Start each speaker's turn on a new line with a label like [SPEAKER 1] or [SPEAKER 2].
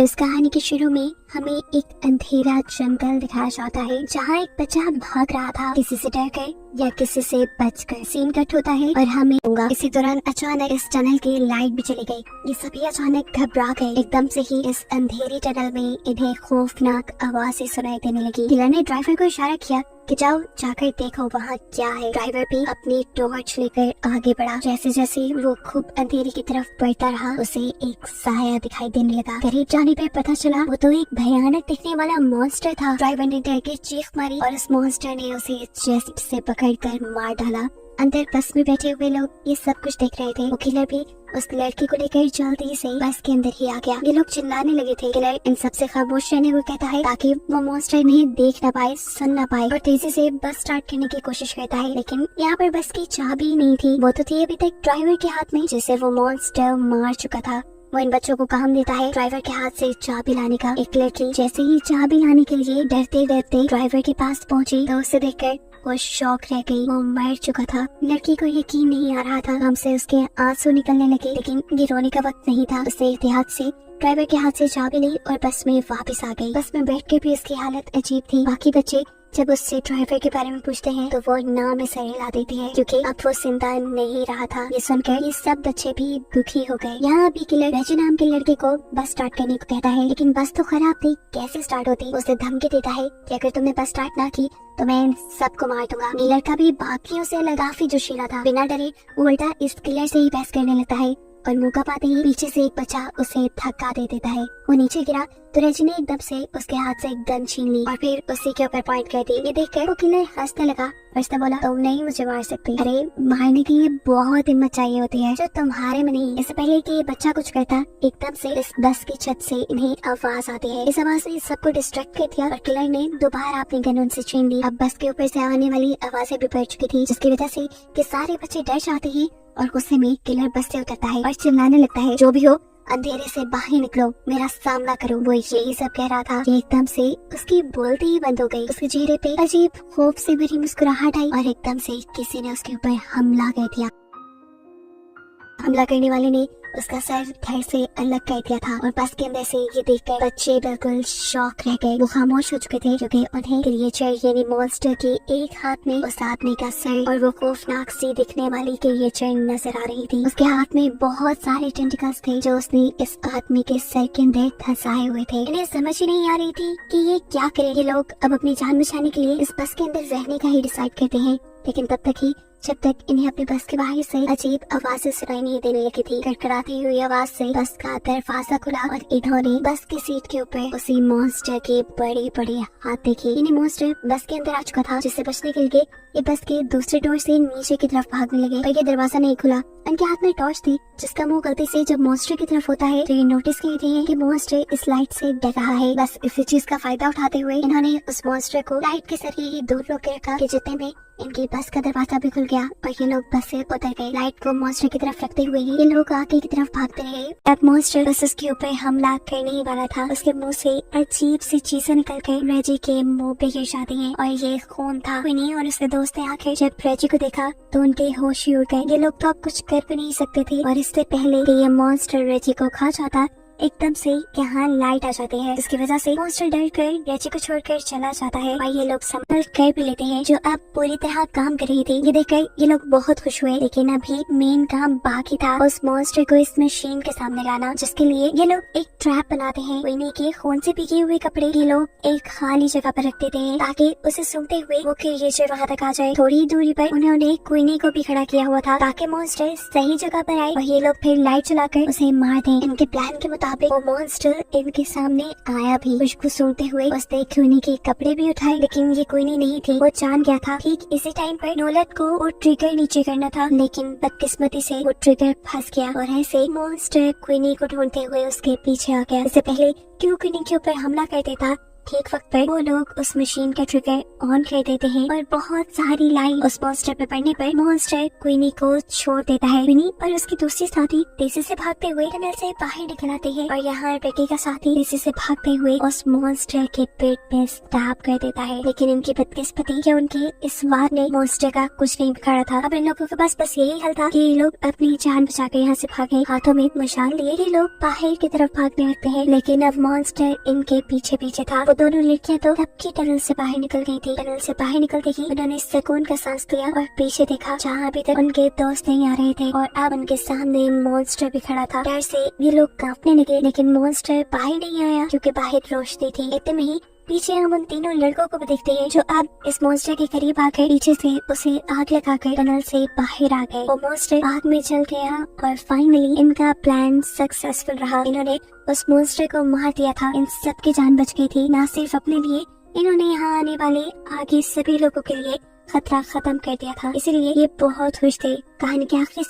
[SPEAKER 1] इस कहानी के शुरू में हमें एक अंधेरा जंगल दिखाया जाता है जहाँ एक बच्चा भाग रहा था किसी से डर कर या किसी से बचकर। सीन कट होता है और हमें इसी दौरान अचानक इस टनल की लाइट भी चली गई। ये सभी अचानक घबरा गए। एकदम से ही इस अंधेरी टनल में इन्हें खौफनाक आवाज़ें सुनाई देने लगी। किलर ने ड्राइवर को इशारा किया कि जाओ जाकर देखो वहाँ क्या है। ड्राइवर भी अपनी टॉर्च लेकर आगे बढ़ा। जैसे जैसे वो खूब अंधेरी की तरफ बढ़ता रहा उसे एक साया दिखाई देने लगा। करीब जाने पर पता चला वो तो एक भयानक दिखने वाला मॉन्स्टर था। ड्राइवर ने डर के चीख मारी और उस मॉन्स्टर ने उसे चेस्ट से पकड़कर मार डाला। अंदर बस में बैठे हुए लोग ये सब कुछ देख रहे थे। वो किलर भी उस लड़की को लेकर जल्दी से बस के अंदर ही आ गया। ये लोग चिल्लाने लगे थे। किलर इन सबसे खामोश रहने को कहता है ताकि वो मॉन्स्टर इन्हें देख न पाए, सुन न पाए, और तेजी से बस स्टार्ट करने की कोशिश करता है। लेकिन यहाँ पर बस की चाबी नहीं थी। वो तो थी अभी तक ड्राइवर के हाथ में जिसे वो मॉन्स्टर मार चुका था। वो इन बच्चों को काम देता है ड्राइवर के हाथ से चाबी लाने का। एक लड़की जैसे ही चाबी लाने के लिए डरते डरते ड्राइवर के पास पहुंची तो उसे देखकर वो शॉक रह गई। वो मर चुका था। लड़की को यकीन नहीं आ रहा था। हमसे उसके आंसू निकलने लगे, लेकिन ये रोने का वक्त नहीं था। उसने एहतियात से ड्राइवर के हाथ से चाबी ली और बस में वापस आ गई। बस में बैठ के भी उसकी हालत अजीब थी। बाकी बच्चे जब उससे ड्राइवर के बारे में पूछते हैं तो वो नाम में सर हिला देती है क्योंकि अब वो जिंदा नहीं रहा था। ये सुनकर ये सब बच्चे भी दुखी हो गए। यहाँ अभी किलर रेजी नाम के लड़के को बस स्टार्ट करने को कहता है, लेकिन बस तो खराब थी, कैसे स्टार्ट होती। उसे धमकी देता है कि अगर तुमने बस स्टार्ट ना की तो मैं इन सबको मार दूंगा। ये लड़का भी बाकियों से अलग काफी जोशीला था। बिना डरे वो उल्टा इस किलर से ही बहस करने लगता है और मौका पाते ही पीछे से एक बच्चा उसे धक्का दे देता है। वो नीचे गिरा तो रेजी ने एकदम से उसके हाथ से एक गन छीन ली और फिर उसी के ऊपर पॉइंट कर दी। ये देखकर वो किलर हंसने लगा। उसने बोला तुम नहीं मुझे मार सकती। अरे मारने की ये बहुत हिम्मत चाहिए होती है जो तुम्हारे में नहीं। इससे पहले कि ये बच्चा कुछ करता एकदम से इस बस की छत से इन्हें आवाज आती है। इस आवाज ने सबको डिस्ट्रैक्ट कर दिया और किलर ने दोबारा अपनी गन उनसे छीन ली। अब बस के ऊपर से आने वाली आवाजें भी बढ़ चुकी थी जिसकी वजह से कि सारे बच्चे डर जाते हैं और गुस्से में किलर बस से उतरता है और चिल्लाने लगता है जो भी हो अंधेरे से बाहर निकलो, मेरा सामना करो। वो यही सब कह रहा था कि एकदम से उसकी बोलती ही बंद हो गई। उसके चेहरे पे अजीब खौफ से भरी मुस्कुराहट आई और एकदम से किसी ने उसके ऊपर हमला कर दिया। हमला करने वाले ने उसका सर धड़ से अलग कर दिया था और बस के अंदर से ये देखकर बच्चे बिल्कुल शॉक रह गए। वो खामोश हो चुके थे क्योंकि उन्हें क्रिएचर यानी मॉन्स्टर के एक हाथ में उस आदमी का सर और वो खौफनाक सी दिखने वाली क्रिएचर नजर आ रही थी। उसके हाथ में बहुत सारे टेंटिकल्स थे जो उसने इस आदमी के सर के अंदर धंसाए हुए थे। इन्हें समझ ही नहीं आ रही थी कि ये क्या करे। ये लोग अब अपनी जान बचाने के लिए इस बस के अंदर रहने का ही डिसाइड करते हैं, लेकिन तब तक ही जब तक इन्हें अपनी बस के बाहर से अजीब आवाजें सुनाई नहीं देने लगी थी। कड़कड़ाती हुई आवाज से बस का दरवाजा खुला और इन्होंने बस की सीट के ऊपर उसी मॉन्स्टर के बड़े बड़े हाथ देखे। इन्हें मॉन्स्टर बस के अंदर आ चुका था जिससे बचने के लिए ये बस के दूसरे डोर से नीचे की तरफ भागने लगे पर ये दरवाजा नहीं खुला। इनके हाथ में टॉर्च थी जिसका मुंह गलती से जब मॉन्स्टर की तरफ होता है तो ये नोटिस करते हैं कि मॉन्स्टर इस लाइट से डर रहा है। बस इसी चीज का फायदा उठाते हुए इन्होंने उस मॉन्स्टर को लाइट के जरिए ही दूर रोक के रखा कि जितने में इनकी बस का दरवाजा भी खुल गया और ये लोग बस से उतर गए। लाइट को मॉन्स्टर की तरफ रखते हुए ये लोग आगे की तरफ भागते रहे। अब मॉन्स्टर बस उसके ऊपर हमला करने ही वाला था। उसके मुंह से अजीब सी चीजें निकल कर रेजी के मुंह पे गिर जाती हैं और ये खून था। विनी और उसके दोस्त ने आखिर जब रेजी को देखा तो उनके होश ही उड़ गए। ये लोग तो अब कुछ कर भी नहीं सकते थे और इससे पहले कि ये मॉन्स्टर रेजी को खा जाता एकदम से यहाँ लाइट आ जाती है। इसकी वजह से मॉन्स्टर डर कर रेजी को छोड़कर चला जाता है और ये लोग संभल कर भी लेते हैं जो अब पूरी तरह काम कर रही थी। ये देखकर ये लोग बहुत खुश हुए, लेकिन अभी मेन काम बाकी था उस मॉन्स्टर को इस मशीन के सामने लाना जिसके लिए ये लोग एक ट्रैप बनाते हैं। विनी के खून से भीगे हुए कपड़े ये लोग एक खाली जगह पर रख देते हैं ताकि उसे सूंघते हुए वो क्रिएचर वहाँ तक आ जाए। थोड़ी दूरी पर उन्होंने क्वीनी को भी खड़ा किया हुआ था ताकि मॉन्स्टर सही जगह पर आए और ये लोग फिर लाइट चलाकर उसे मार दें। इनके प्लान के वो मॉन्स्टर इनके सामने आया भी। खुशबू सूंघते हुए उसने क्वीनी के कपड़े भी उठाए, लेकिन ये क्वीनी नहीं थी। वो जान गया था ठीक इसी टाइम पर नोलत को वो ट्रिगर नीचे करना था, लेकिन बदकिस्मती से वो ट्रिगर फंस गया और ऐसे मॉन्स्टर क्वीनी को ढूंढते हुए उसके पीछे आ गया। इससे पहले क्यों क्वीनी के ऊपर हमला कर देता ठीक वक्त पर वो लोग उस मशीन का ट्रिगर ऑन कर देते हैं और बहुत सारी लाइट उस मॉन्स्टर पे पड़ने पर मॉन्स्टर क्वीनी को छोड़ देता है। क्वीनी और उसकी दूसरी साथी तेजी से भागते हुए टनल से बाहर निकल आते हैं और यहाँ बेटी का साथी तेजी से भागते हुए उस मॉन्स्टर के पेट में स्टैब कर देता है। लेकिन इनकी बदकिस्मती कि उनके इस वार ने मॉन्स्टर का कुछ नहीं बिगाड़ा था। अब इन लोगों के पास बस यही हल था कि ये लोग अपनी जान बचाकर यहाँ से भागे। हाथों में मशाल लिए ये लोग बाहर की तरफ भागने लगते हैं, लेकिन अब मॉन्स्टर इनके पीछे पीछे था। वो दोनों लड़कियां तो तब की टनल से बाहर निकल गई थी। टनल से बाहर निकलते ही उन्होंने सुकून का सांस लिया और पीछे देखा जहाँ अभी तक उनके दोस्त नहीं आ रहे थे और अब उनके सामने मॉन्स्टर भी खड़ा था। डर से ये लोग कांपने लगे, लेकिन मॉन्स्टर बाहर नहीं आया क्योंकि बाहर रोशनी थी। इतने में ही पीछे हम उन तीनों लड़कों को भी देखते हैं जो अब इस मॉन्स्टर के करीब आकर पीछे से उसे आग लगाकर टनल से बाहर आ गए। वो मॉन्स्टर आग में जल गया और फाइनली इनका प्लान सक्सेसफुल रहा। इन्होंने उस मॉन्स्टर को मार दिया था। इन सब की जान बच गई थी। न सिर्फ अपने लिए, इन्होंने यहाँ आने वाले आगे सभी लोगों के लिए खतरा खत्म कर दिया था। इसीलिए ये बहुत खुश थे। कहानी के आखिरी